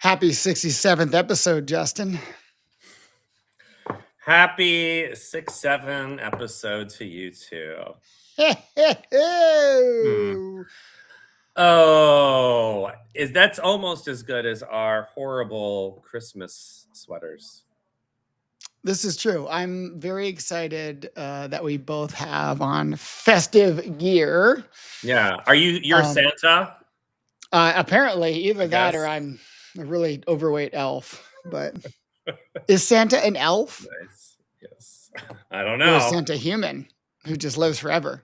Happy 67th episode, Justin. Happy 6-7 episode to you too. Oh, that's almost as good as our horrible Christmas sweaters. This is true. I'm very excited that we both have on festive gear. Yeah. You're Santa? Apparently, either that or I'm a really overweight elf. But is Santa an elf? Nice. Yes. I don't know. Or is Santa human who just lives forever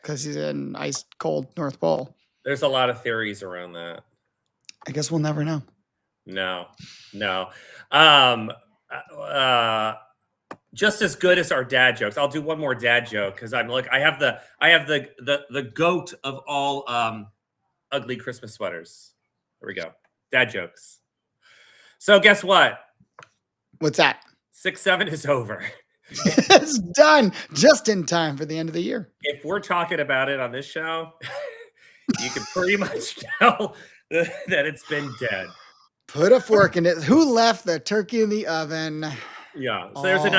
because he's in ice cold North Pole? There's a lot of theories around that. I guess we'll never know. No. Just as good as our dad jokes. I'll do one more dad joke because I have the goat of all ugly Christmas sweaters. There we go. Dad jokes. So guess what? What's that? 6-7 is over. It's done just in time for the end of the year. If we're talking about it on this show, you can pretty much tell that it's been dead. Put a fork in it. Who left the turkey in the oven? Yeah. So there's a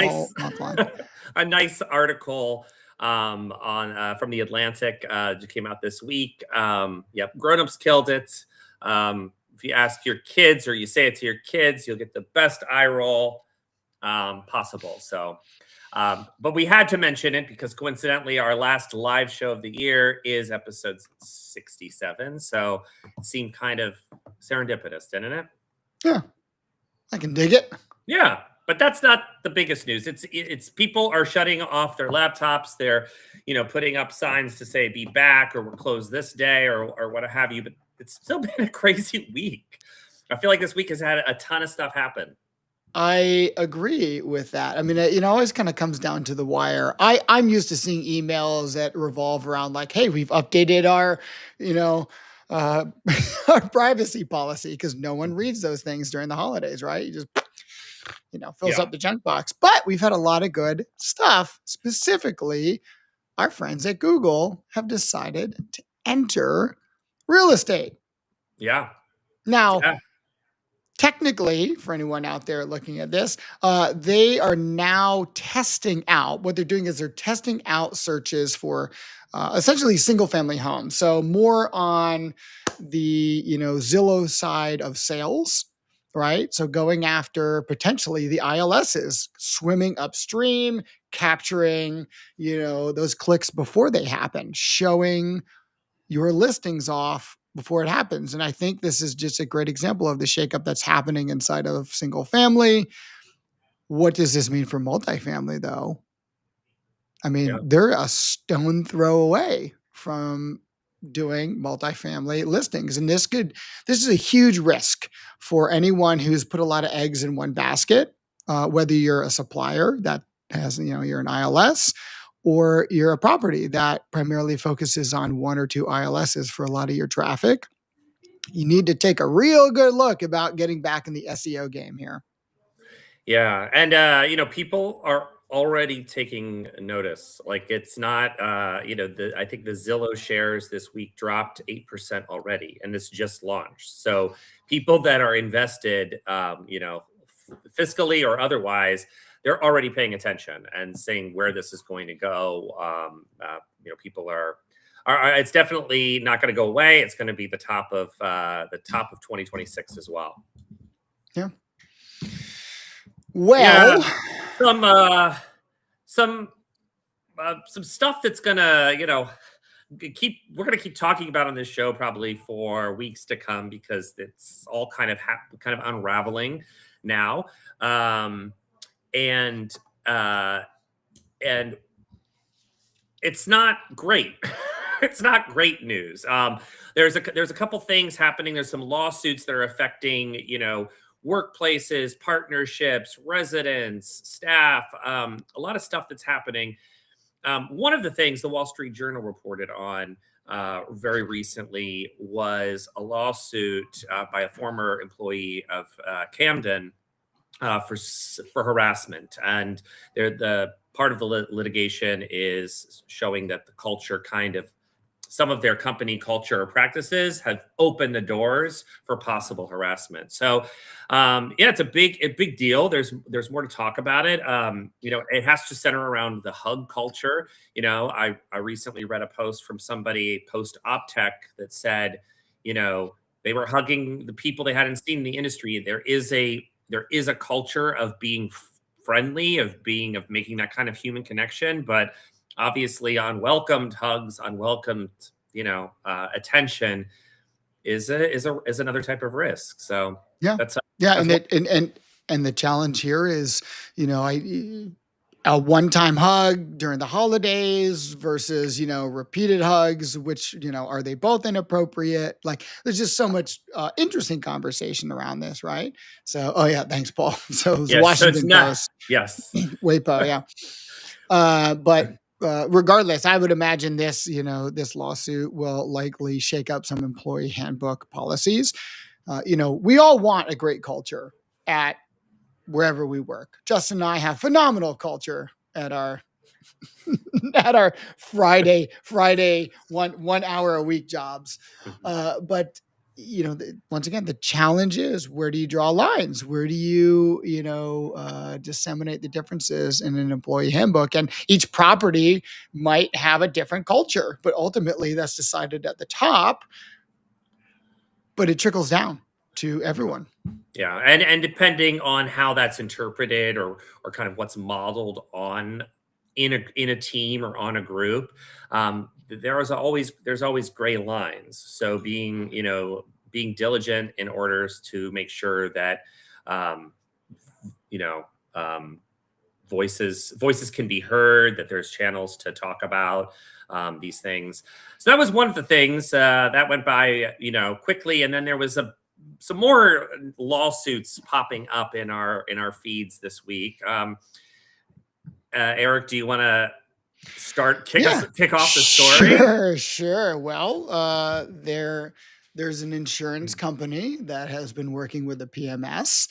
nice article on from the Atlantic that came out this week. Yep, grown-ups killed it. If you ask your kids or you say it to your kids, you'll get the best eye roll possible. So, but we had to mention it because coincidentally, our last live show of the year is episode 67. So it seemed kind of serendipitous, didn't it? Yeah, I can dig it. Yeah. But that's not the biggest news. It's people are shutting off their laptops. They're, putting up signs to say be back or we're closed this day or what have you. But it's still been a crazy week. I feel like this week has had a ton of stuff happen. I agree with that. I mean, it always kind of comes down to the wire. I'm used to seeing emails that revolve around like, hey, we've updated our, our privacy policy because no one reads those things during the holidays, right? You just fills up the junk box. But we've had a lot of good stuff. Specifically, our friends at Google have decided to enter real estate. Yeah. Now, technically, for anyone out there looking at this, they are now testing out. What they're doing is they're testing out searches for essentially single-family homes. So more on the Zillow side of sales. Right. So going after potentially the ILSs, swimming upstream, capturing, those clicks before they happen, showing your listings off before it happens. And I think this is just a great example of the shakeup that's happening inside of single family. What does this mean for multifamily, though? I mean, they're a stone throw away from doing multifamily listings. And this is a huge risk for anyone who's put a lot of eggs in one basket, whether you're a supplier that has, you're an ILS or you're a property that primarily focuses on one or two ILSs for a lot of your traffic. You need to take a real good look about getting back in the SEO game here. Yeah. And, people are already taking notice. Like it's not, I think the Zillow shares this week dropped 8% already, and this just launched. So people that are invested, fiscally or otherwise, they're already paying attention and saying where this is going to go. People are it's definitely not going to go away. It's going to be the top of 2026 as well. Yeah. Well, some stuff that's gonna, we're gonna keep talking about on this show probably for weeks to come because it's all kind of unraveling now, and it's not great. It's not great news. There's a couple things happening. There's some lawsuits that are affecting, workplaces, partnerships, residents, staff, a lot of stuff that's happening. One of the things the Wall Street Journal reported on very recently was a lawsuit by a former employee of Camden for harassment. And the part of the litigation is showing that the culture kind of some of their company culture or practices have opened the doors for possible harassment. So, yeah, it's a big deal. There's more to talk about it. It has to center around the hug culture. I recently read a post from somebody post OpTech that said, they were hugging the people they hadn't seen in the industry. There is a culture of being friendly, of making that kind of human connection, but obviously unwelcomed hugs, unwelcomed, attention is another type of risk. So Yeah. that's Yeah. that's And one. it, and the challenge here is, a one-time hug during the holidays versus, repeated hugs, which, are they both inappropriate? Like, there's just so much interesting conversation around this, right? So, oh yeah, thanks, Paul. So it was the Yes, so it's Washington not. Post, Yes. WAPO, yeah. But regardless, I would imagine this lawsuit will likely shake up some employee handbook policies. We all want a great culture at wherever we work. Justin and I have phenomenal culture at our at our Friday 1 hour a week jobs. Mhm. But once again, the challenge is, where do you draw lines? Where do you disseminate the differences in an employee handbook? And each property might have a different culture, but ultimately that's decided at the top. But it trickles down to everyone. Yeah, and depending on how that's interpreted, or kind of what's modeled on in a team or on a group, there's always gray lines. So being diligent in order to make sure that um, you know um, voices can be heard, that there's channels to talk about these things. So that was one of the things that went by quickly, and then there was some more lawsuits popping up in our feeds this week. Eric, do you want to Yeah, kick off the story? sure. Well, there's an insurance company that has been working with the PMS.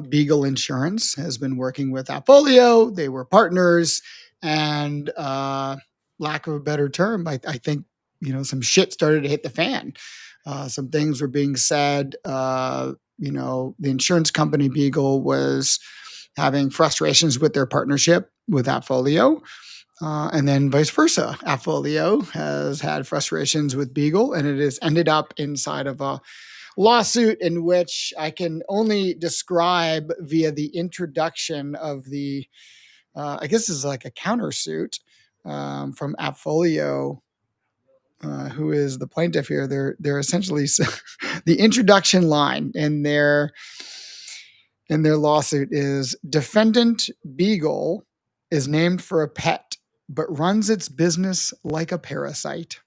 Beagle Insurance has been working with AppFolio. They were partners, and lack of a better term, I think some shit started to hit the fan. Some things were being said. The insurance company Beagle was having frustrations with their partnership with AppFolio. And then vice versa. AppFolio has had frustrations with Beagle, and it has ended up inside of a lawsuit in which I can only describe via the introduction of I guess this is like a countersuit from AppFolio, who is the plaintiff here. They're essentially the introduction line in their lawsuit is: defendant Beagle is named for a pet, but runs its business like a parasite.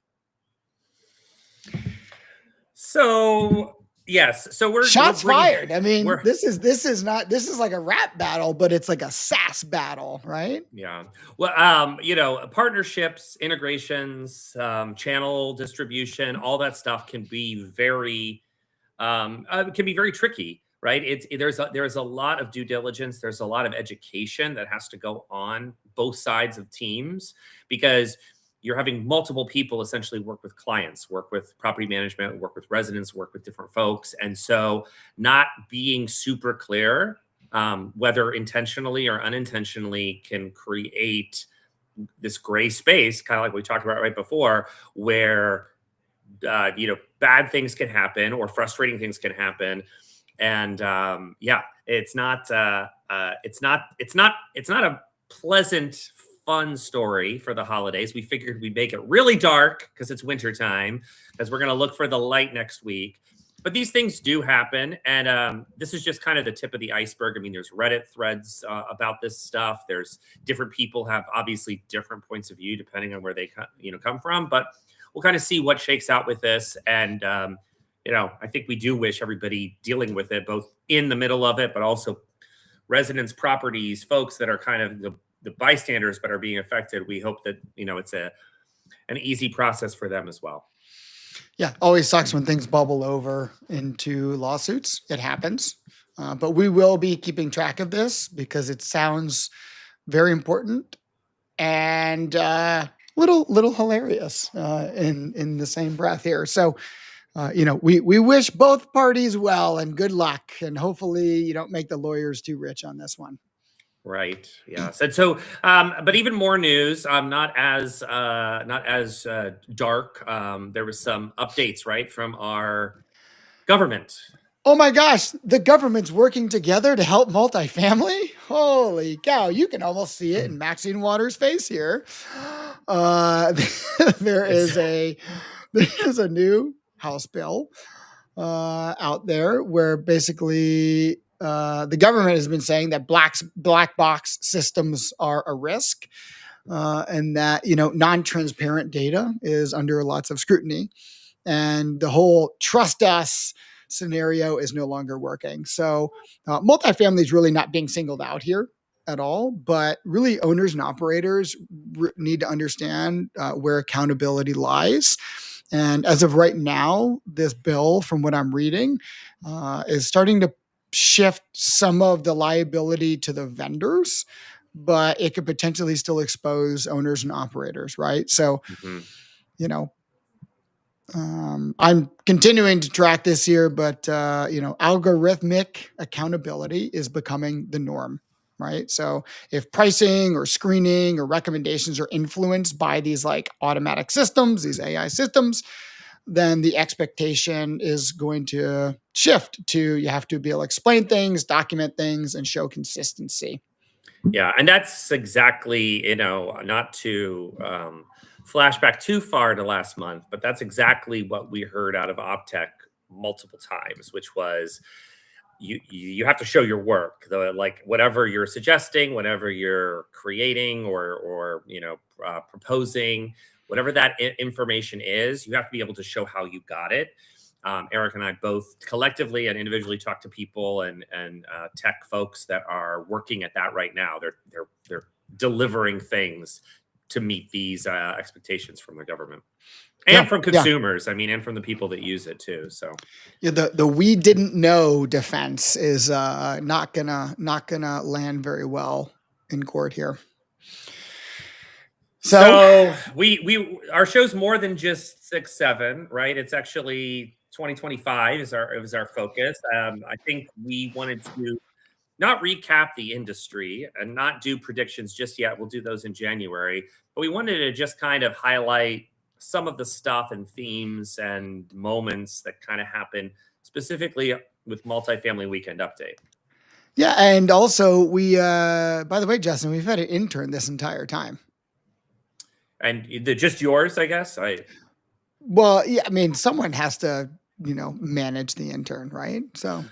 So yes, so we're Shots bringing fired. I mean, we're this is like a rap battle, but it's like a SaaS battle, right? Yeah. Well, partnerships, integrations, channel distribution, all that stuff can be very tricky, right? There's a lot of due diligence. There's a lot of education that has to go on both sides of teams, because you're having multiple people essentially work with clients, work with property management, work with residents, work with different folks, and so not being super clear, whether intentionally or unintentionally, can create this gray space, kind of like we talked about right before, where bad things can happen or frustrating things can happen. And yeah, it's not a pleasant, fun story for the holidays. We figured we'd make it really dark because it's wintertime, because we're going to look for the light next week. But these things do happen, and this is just kind of the tip of the iceberg. I mean, there's Reddit threads about this stuff. There's different people have obviously different points of view depending on where they come from. But we'll kind of see what shakes out with this. And I think we do wish everybody dealing with it, both in the middle of it, but also residents, properties, folks that are kind of the bystanders but are being affected. We hope that it's an easy process for them as well. Yeah, always sucks when things bubble over into lawsuits. It happens. But we will be keeping track of this because it sounds very important. And little hilarious in the same breath here. So we wish both parties well and good luck, and hopefully you don't make the lawyers too rich on this one. Right. Yes. And so, but even more news. Not as dark. There was some updates, right, from our government. Oh my gosh, the government's working together to help multifamily. Holy cow! You can almost see it in Maxine Waters' face here. Uh, there It's is a new House bill out there where basically the government has been saying that black box systems are a risk, and that non-transparent data is under lots of scrutiny, and the whole trust us scenario is no longer working. So multifamily is really not being singled out here at all, but really owners and operators need to understand where accountability lies. And as of right now, this bill, from what I'm reading, is starting to shift some of the liability to the vendors, but it could potentially still expose owners and operators, right? So, you know, I'm continuing to track this year, but algorithmic accountability is becoming the norm, right? So if pricing or screening or recommendations are influenced by these like automatic systems, these AI systems, then the expectation is going to shift to you have to be able to explain things, document things, and show consistency. Yeah, and that's exactly, not to flash back too far to last month, but that's exactly what we heard out of OpTech multiple times, which was you have to show your work, like whatever you're suggesting, whatever you're creating or proposing, whatever that information is, you have to be able to show how you got it. Eric and I both collectively and individually talk to people and tech folks that are working at that right now. They're delivering things to meet these expectations from the government and from consumers. I mean, and from the people that use it too. So yeah, the we didn't know defense is not gonna land very well in court here. So our show's more than just 6-7, right? It's actually 2025 is our focus. I think we wanted to not recap the industry and not do predictions just yet. We'll do those in January, but we wanted to just kind of highlight some of the stuff and themes and moments that kind of happen specifically with Multifamily Weekend Update. Yeah, and also we, by the way, Justin, we've had an intern this entire time. And just yours, I guess. Well, yeah, I mean, someone has to, manage the intern, right? So,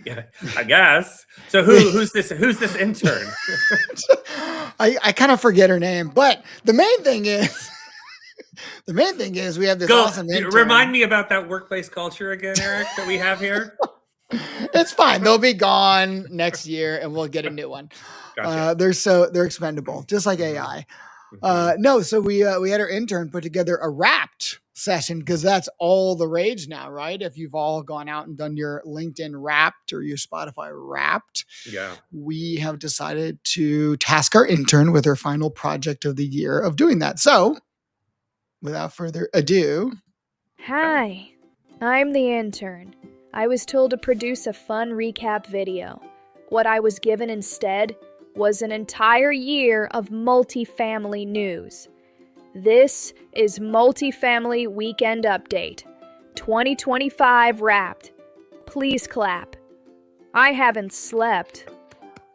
yeah, I guess. So who's this intern? I kind of forget her name, but the main thing is we have this awesome intern. Remind me about that workplace culture again, Eric, that we have here. It's fine. They'll be gone next year, and we'll get a new one. Gotcha. They're expendable, just like AI. No, so we had our intern put together a Wrapped session because that's all the rage now, right? If you've all gone out and done your LinkedIn Wrapped or your Spotify Wrapped, we have decided to task our intern with her final project of the year of doing that. So, without further ado, hi, I'm the intern. I was told to produce a fun recap video. What I was given instead was an entire year of multifamily news. This is Multifamily Weekend Update, 2025 Wrapped. Please clap. I haven't slept.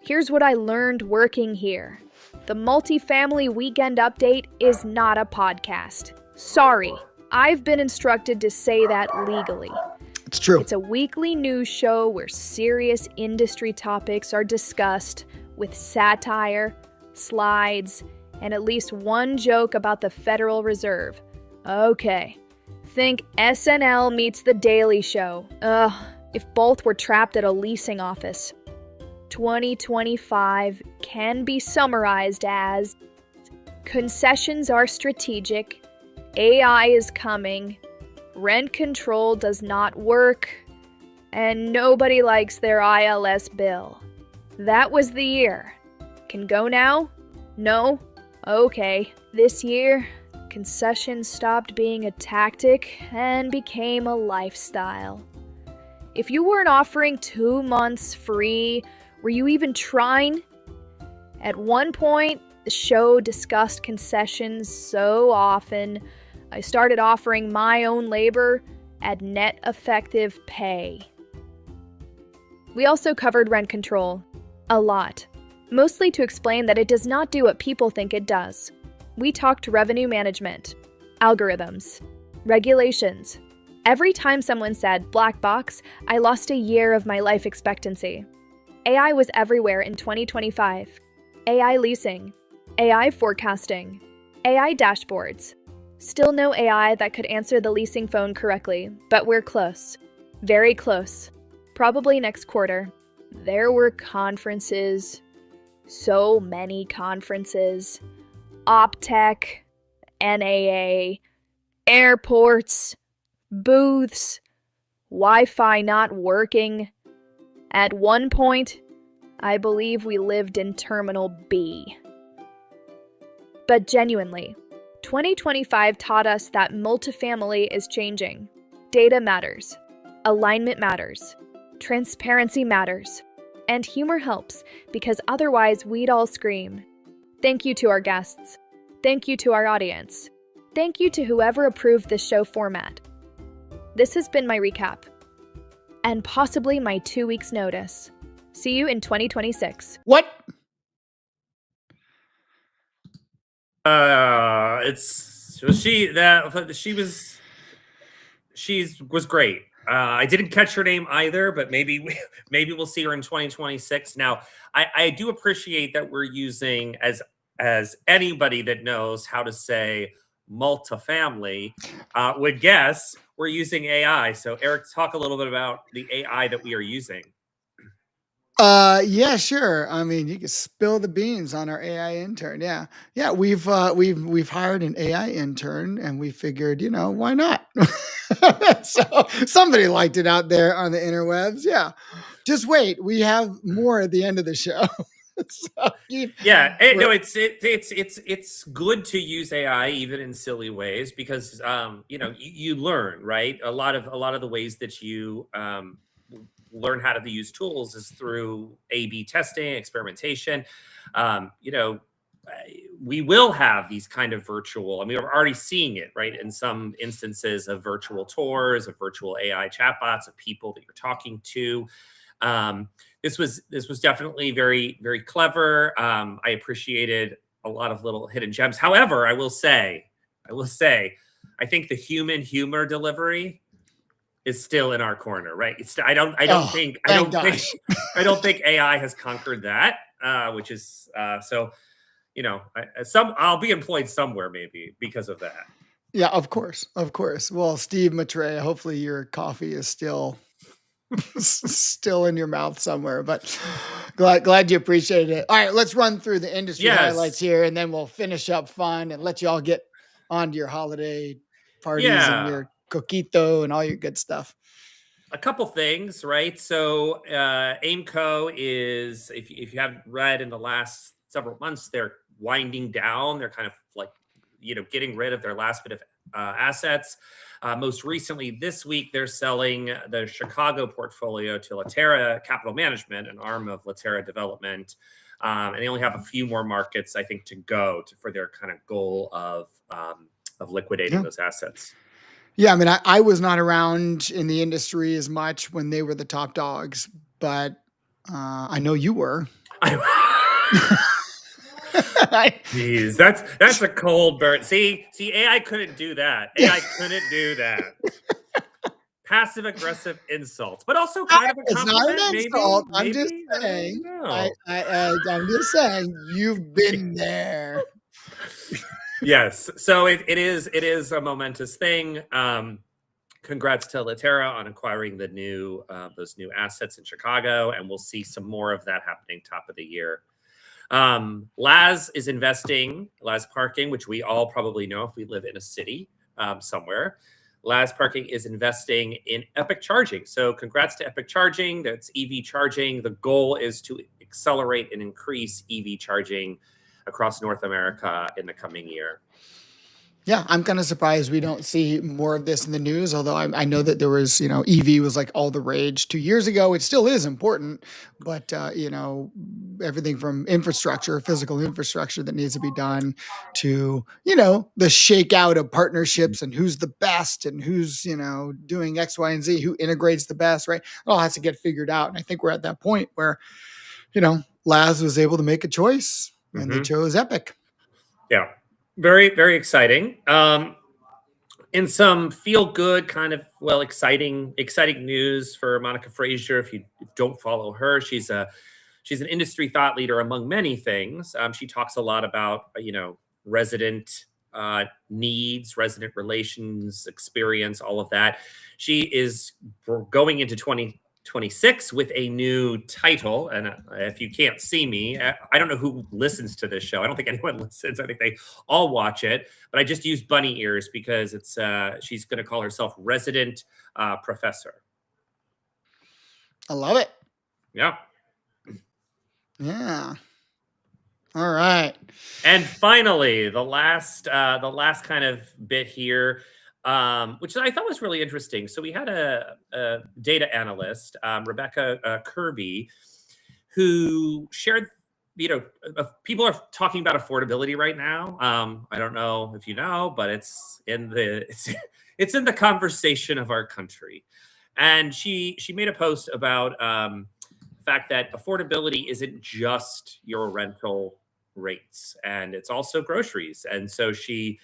Here's what I learned working here. The Multifamily Weekend Update is not a podcast. Sorry, I've been instructed to say that legally. It's true. It's a weekly news show where serious industry topics are discussed with satire, slides, and at least one joke about the Federal Reserve. Okay. Think SNL meets The Daily Show. If both were trapped at a leasing office. 2025 can be summarized as concessions are strategic, AI is coming, rent control does not work, and nobody likes their ILS bill. That was the year. Can go now? No? Okay, this year, concessions stopped being a tactic and became a lifestyle. If you weren't offering 2 months free, were you even trying? At one point, the show discussed concessions so often, I started offering my own labor at net effective pay. We also covered rent control. A lot. Mostly to explain that it does not do what people think it does. We talked revenue management, algorithms, regulations. Every time someone said black box, I lost a year of my life expectancy. AI was everywhere in 2025. AI leasing, AI forecasting, AI dashboards. Still no AI that could answer the leasing phone correctly, but we're close. Very close. Probably next quarter. There were conferences. So many conferences. OpTech, NAA, airports, booths, Wi-Fi not working. At one point, I believe we lived in Terminal B. But genuinely, 2025 taught us that multifamily is changing. Data matters. Alignment matters. Transparency matters. And humor helps, because otherwise we'd all scream. Thank you to our guests. Thank you to our audience. Thank you to whoever approved this show format. This has been my recap. And possibly my 2 weeks notice. See you in 2026. What? She was great. I didn't catch her name either, but maybe we'll see her in 2026. Now, I do appreciate that we're using, as anybody that knows how to say multifamily would guess, we're using AI. So Eric, talk a little bit about the AI that we are using. Yeah, sure. I mean, you can spill the beans on our AI intern. Yeah. Yeah, we've hired an AI intern and we figured, why not? So somebody liked it out there on the interwebs. Yeah. Just wait. We have more at the end of the show. No, it's good to use AI even in silly ways because you learn, right? A lot of the ways that you learn how to use tools is through A/B testing, experimentation. We will have these kind of virtual, I mean, we're already seeing it, right? In some instances of virtual tours, of virtual AI chatbots, of people that you're talking to. This was definitely very, very clever. I appreciated a lot of little hidden gems. However, I will say, I think the human humor delivery is still in our corner, right? I don't think AI has conquered that, which is so. I'll be employed somewhere maybe because of that. Yeah, of course. Well, Steve Matre, hopefully your coffee is still in your mouth somewhere, but glad you appreciated it. All right, let's run through the industry highlights here, and then we'll finish up fun and let you all get on to your holiday parties and your coquito and all your good stuff. A couple things, right? So Aimco is, if you haven't read in the last several months, they're winding down. They're kind of like, getting rid of their last bit of assets. Most recently this week, they're selling the Chicago portfolio to Latera Capital Management, an arm of Latera Development. And they only have a few more markets, I think, to go for their kind of goal of liquidating those assets. Yeah, I mean, I was not around in the industry as much when they were the top dogs, but I know you were. Jeez, that's a cold burn. See, AI couldn't do that. AI couldn't do that. Passive aggressive insults, but also kind of a compliment. It's not an insult. I'm just saying. I'm just saying you've been there. Yes, so it is a momentous thing. Congrats to Latera on acquiring those new assets in Chicago, and we'll see some more of that happening top of the year. Laz is investing, Laz Parking, which we all probably know if we live in a city somewhere. Laz Parking is investing in Epic Charging. So congrats to Epic Charging. That's EV charging. The goal is to accelerate and increase EV charging across North America in the coming year. Yeah, I'm kind of surprised we don't see more of this in the news. Although I know that there was, EV was like all the rage 2 years ago. It still is important, but everything from infrastructure, physical infrastructure that needs to be done, to the shakeout of partnerships and who's the best and who's doing X, Y, and Z, who integrates the best, right? It all has to get figured out. And I think we're at that point where Laz was able to make a choice, and they chose Epic. Yeah. Very, very exciting. In some feel-good kind of, exciting news for Monica Frazier. If you don't follow her, she's an industry thought leader among many things. She talks a lot about resident needs, resident relations, experience, all of that. She is going into 2026 with a new title. And if you can't see me, I don't know who listens to this show. I don't think anyone listens. I think they all watch it, but I just use bunny ears because it's she's going to call herself resident professor. I love it. Yeah. Yeah. All right. And finally, the last kind of bit here, which I thought was really interesting. So we had a data analyst, Rebecca Kirby, who shared, people are talking about affordability right now. I don't know if you know, but it's in the conversation of our country. And she made a post about the fact that affordability isn't just your rental rates, and it's also groceries. And so she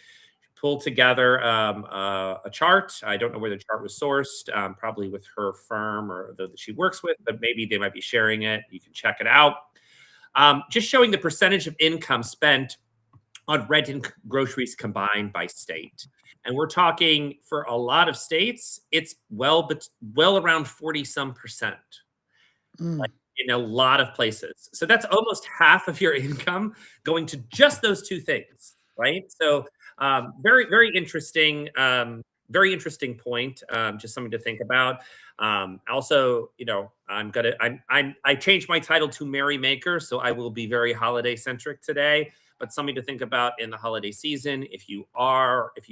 pulled together a chart. I don't know where the chart was sourced, probably with her firm or that she works with, but maybe they might be sharing it. You can check it out. Just showing the percentage of income spent on rent and groceries combined by state. And we're talking, for a lot of states, it's well around 40-some%. Like in a lot of places. So that's almost half of your income going to just those two things, right? So very, very interesting point. Just something to think about. Also, I changed my title to Merry Maker, so I will be very holiday centric today, but something to think about in the holiday season. If you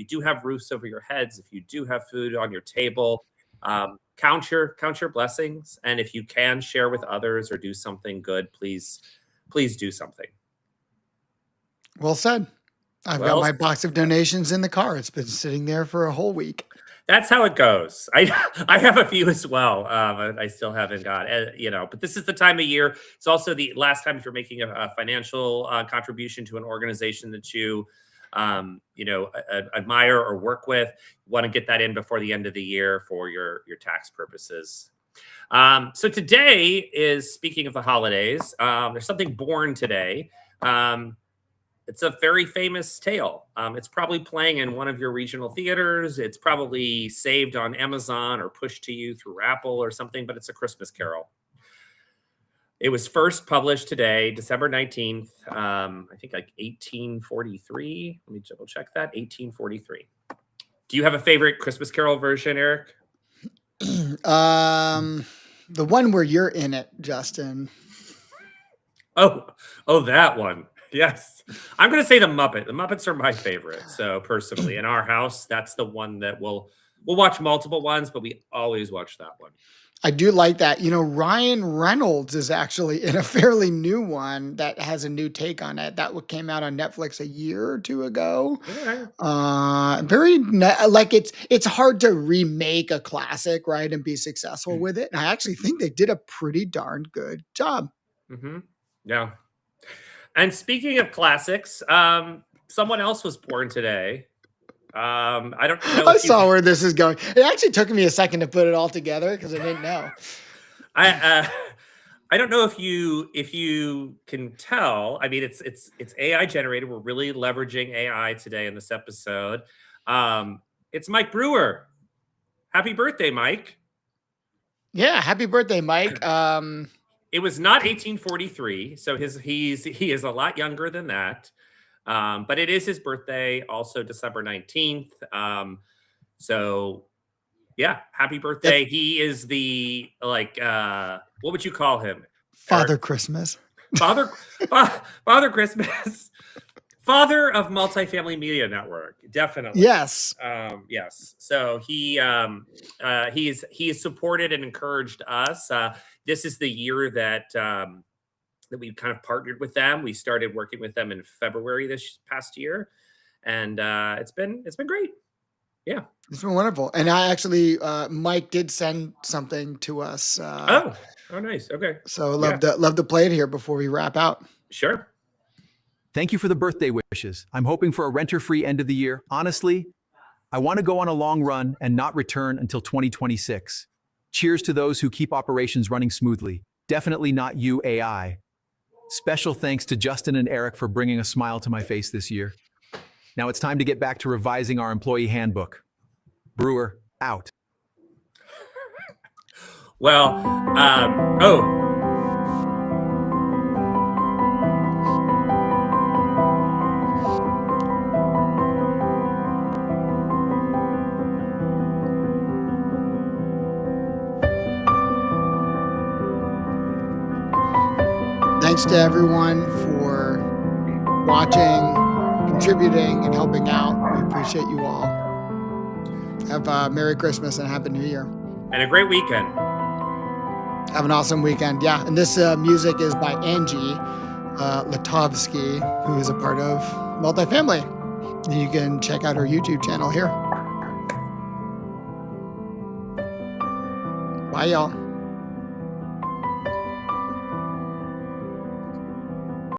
do have roofs over your heads, if you do have food on your table, count your blessings. And if you can share with others or do something good, please do something. Well said. I've got my box of donations in the car. It's been sitting there for a whole week. That's how it goes. I have a few as well. I still haven't got, but this is the time of year. It's also the last time if you're making a financial contribution to an organization that you admire or work with, you want to get that in before the end of the year for your tax purposes. So today is, speaking of the holidays, there's something born today. It's a very famous tale. It's probably playing in one of your regional theaters. It's probably saved on Amazon or pushed to you through Apple or something, but it's A Christmas Carol. It was first published today, December 19th, I think like 1843. Let me double check that, 1843. Do you have a favorite Christmas Carol version, Eric? The one where you're in it, Justin. Oh, that one. Yes. I'm going to say The Muppet. The Muppets are my favorite. So personally, in our house, that's the one that we'll watch multiple ones, but we always watch that one. I do like that. Ryan Reynolds is actually in a fairly new one that has a new take on it. That came out on Netflix a year or two ago. Okay. It's hard to remake a classic, right, and be successful with it. And I actually think they did a pretty darn good job. Mm-hmm. Yeah. And speaking of classics, someone else was born today. I don't know. I saw where this is going. It actually took me a second to put it all together because I didn't know. I don't know if you can tell. I mean, it's AI generated. We're really leveraging AI today in this episode. It's Mike Brewer. Happy birthday, Mike. Yeah, happy birthday, Mike. It was not 1843, so he is a lot younger than that. But it is his birthday, also December 19th. So yeah, happy birthday. He is the, what would you call him? Father Christmas. Father Christmas. Father of Multifamily Media Network, definitely. Yes. Yes. So he's supported and encouraged us. This is the year that that we've kind of partnered with them. We started working with them in February this past year, and it's been great. Yeah. It's been wonderful. And I actually, Mike did send something to us. Oh, nice. Okay. So Yeah. love to play it here before we wrap out. Sure. Thank you for the birthday wishes. I'm hoping for a renter-free end of the year. Honestly, I want to go on a long run and not return until 2026. Cheers to those who keep operations running smoothly. Definitely not you, AI. Special thanks to Justin and Eric for bringing a smile to my face this year. Now it's time to get back to revising our employee handbook. Brewer, out. Well, oh, Thanks to everyone for watching, contributing, and helping out. We appreciate you all. Have a Merry Christmas and Happy New Year. and a great weekend. Have an awesome weekend. Yeah, and this music is by Angie Latovsky, who is a part of Multifamily. You can check out her YouTube channel here. Bye, y'all.